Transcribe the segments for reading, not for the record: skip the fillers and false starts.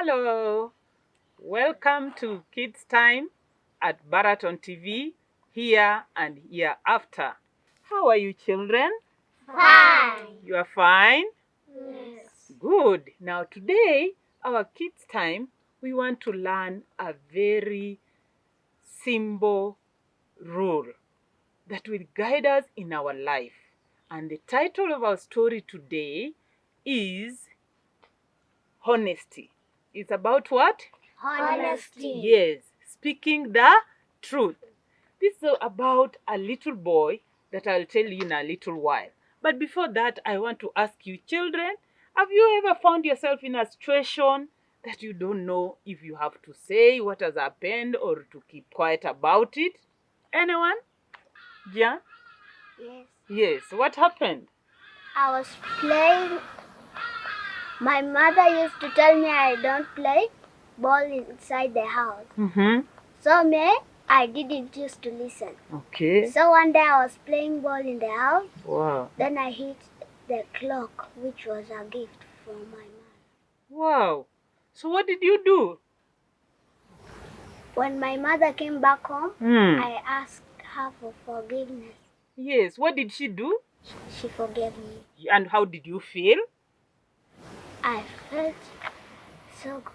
Hello, welcome to Kids Time at Baraton TV, here and hereafter. How are you children? Fine. You are fine? Yes. Good. Now today, our Kids Time, we want to learn a very simple rule that will guide us in our life. And the title of our story today is Honesty. It's about what? Honesty. Yes, speaking the truth. This is about a little boy that I'll tell you in a little while. But before that, I want to ask you, children, have you ever found yourself in a situation that you don't know if you have to say what has happened or to keep quiet about it? Anyone? Yeah? Yes. Yes. What happened? I was playing. My mother used to tell me I don't play ball inside the house. Mm-hmm. So I didn't used to listen. Okay. So one day I was playing ball in the house. Wow. Then I hit the clock, which was a gift from my mother. Wow. So what did you do? When my mother came back home, I asked her for forgiveness. Yes. What did she do? She forgave me. And how did you feel? I felt so good.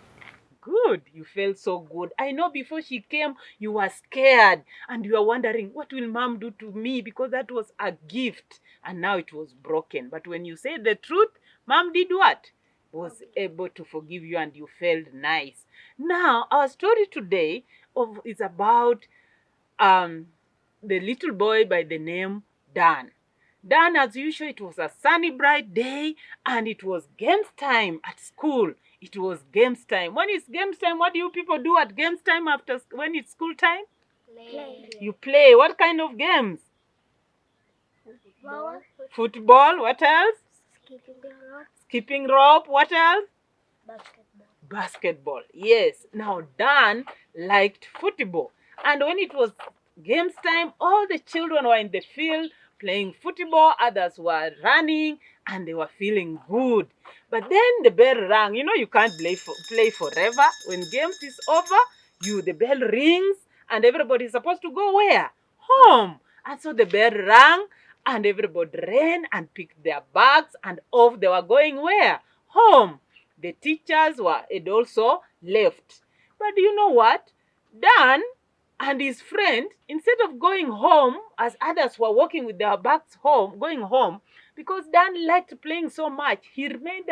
Good. You felt so good. I know before she came, you were scared and you were wondering, what will mom do to me? Because that was a gift and now it was broken. But when you said the truth, mom did what? Was able to forgive you and you felt nice. Now, our story today is about the little boy by the name Dan. Dan, as usual, it was a sunny, bright day and it was games time at school. It was games time. When it's games time, what do you people do at games time when it's school time? Play. You play. What kind of games? Ball. Football. What else? Skipping rope. Skipping rope. What else? Basketball. Basketball. Yes. Now, Dan liked football. And when it was games time, all the children were in the field playing football. Others were running and they were feeling good. But then the bell rang. You know, you can't play forever. When games is over, the bell rings and everybody is supposed to go where? Home. And so the bell rang and everybody ran and picked their bags and off they were going where? Home. The teachers had also left. But you know what? Dan and his friend, instead of going home as others were walking with their bags going home, because Dan liked playing so much, he remained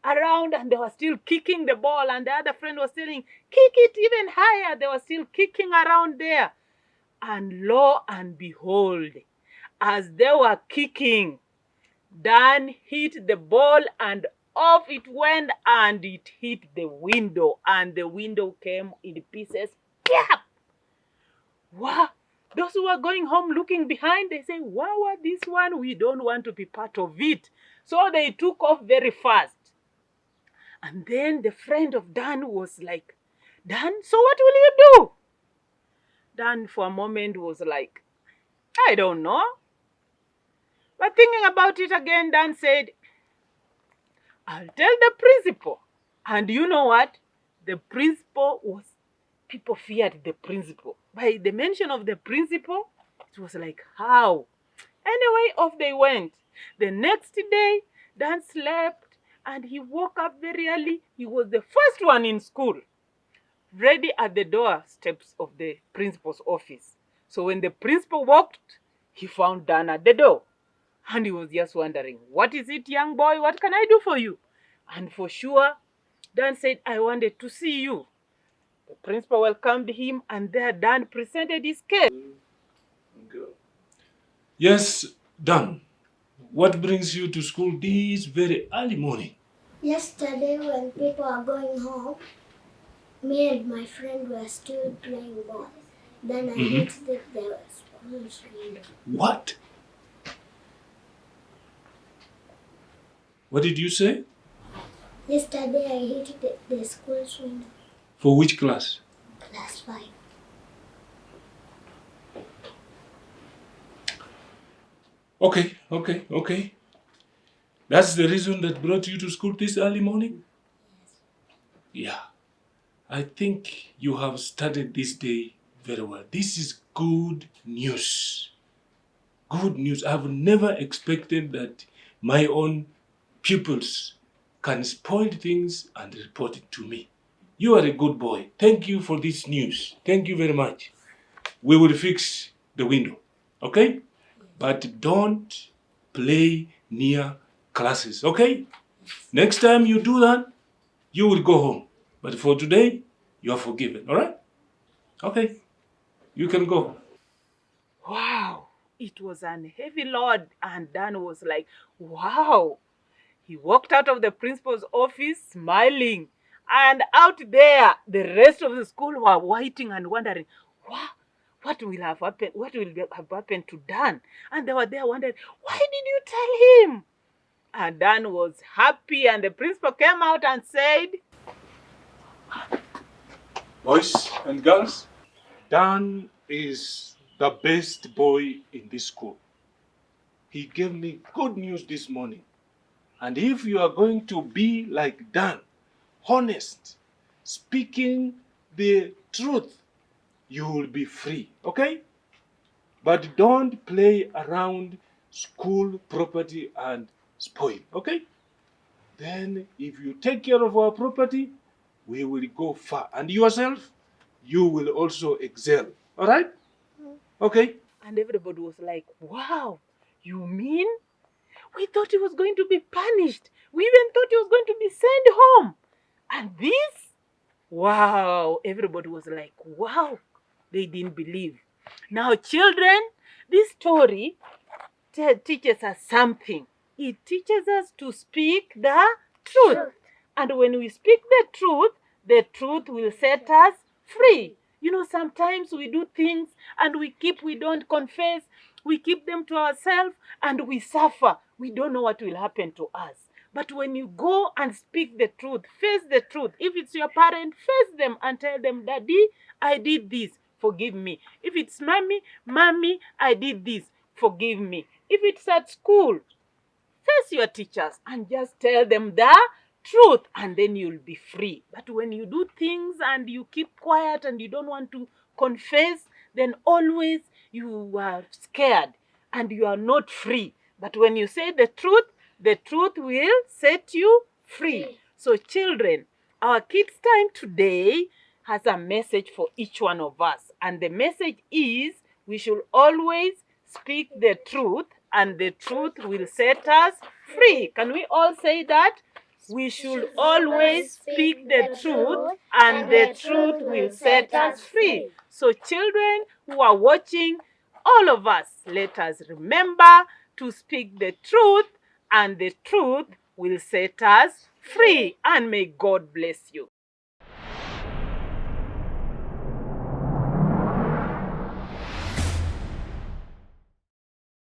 around and they were still kicking the ball and the other friend was telling, kick it even higher. They were still kicking around there. And lo and behold, as they were kicking, Dan hit the ball and off it went and it hit the window and the window came in pieces. Yep! Wow! Those who were going home looking behind, they say, wow, this one, we don't want to be part of it. So they took off very fast. And then the friend of Dan was like, Dan, so what will you do? Dan for a moment was like, I don't know. But thinking about it again, Dan said, I'll tell the principal. And you know what? The principal people feared the principal. By the mention of the principal, it was like, how? Anyway, off they went. The next day, Dan slept and he woke up very early. He was the first one in school, ready at the doorsteps of the principal's office. So when the principal walked, he found Dan at the door. And he was just wondering, what is it, young boy? What can I do for you? And for sure, Dan said, I wanted to see you. The principal welcomed him, and there Dan presented his case. Yes, Dan. What brings you to school this very early morning? Yesterday, when people are going home, me and my friend were still playing ball. Then I hit the school's window. What? What did you say? Yesterday, I hit the school's window. For which class? Class 5. Okay. That's the reason that brought you to school this early morning? Yes. Yeah. I think you have started this day very well. This is good news. Good news. I've never expected that my own pupils can spoil things and report it to me. You are a good boy. Thank you for this news. Thank you very much. We will fix the window, okay? But don't play near classes, okay? Next time you do that, you will go home. But for today, you are forgiven, all right? Okay, you can go. Wow, it was an heavy load, and Dan was like, wow. He walked out of the principal's office smiling, and out there, the rest of the school were waiting and wondering, wow, what will have happened? What will have happened to Dan? And they were there wondering, why did you tell him? And Dan was happy, and the principal came out and said, Boys and girls, Dan is the best boy in this school. He gave me good news this morning. And if you are going to be like Dan, honest, speaking the truth, you will be free, okay? But don't play around school property and spoil, okay? Then if you take care of our property, we will go far. And yourself, you will also excel, all right? Okay? and everybody was like, wow, you mean? We thought he was going to be punished. We even thought he was going to be sent home. And this? Wow. Everybody was like, wow. They didn't believe. Now, children, this story teaches us something. It teaches us to speak the truth. And when we speak the truth will set us free. You know, sometimes we do things and we don't confess, we keep them to ourselves and we suffer. We don't know what will happen to us. But when you go and speak the truth, face the truth. If it's your parent, face them and tell them, Daddy, I did this, forgive me. If it's Mommy, I did this, forgive me. If it's at school, face your teachers and just tell them the truth, and then you'll be free. But when you do things and you keep quiet and you don't want to confess, then always you are scared and you are not free. But when you say the truth will set you free. So children, our kids time today has a message for each one of us, and the message is we should always speak the truth, and the truth will set us free. Can we all say that? We should always speak the truth, and the truth will set us free. So children who are watching, all of us, let us remember to speak the truth, and the truth will set us free. And may God bless you.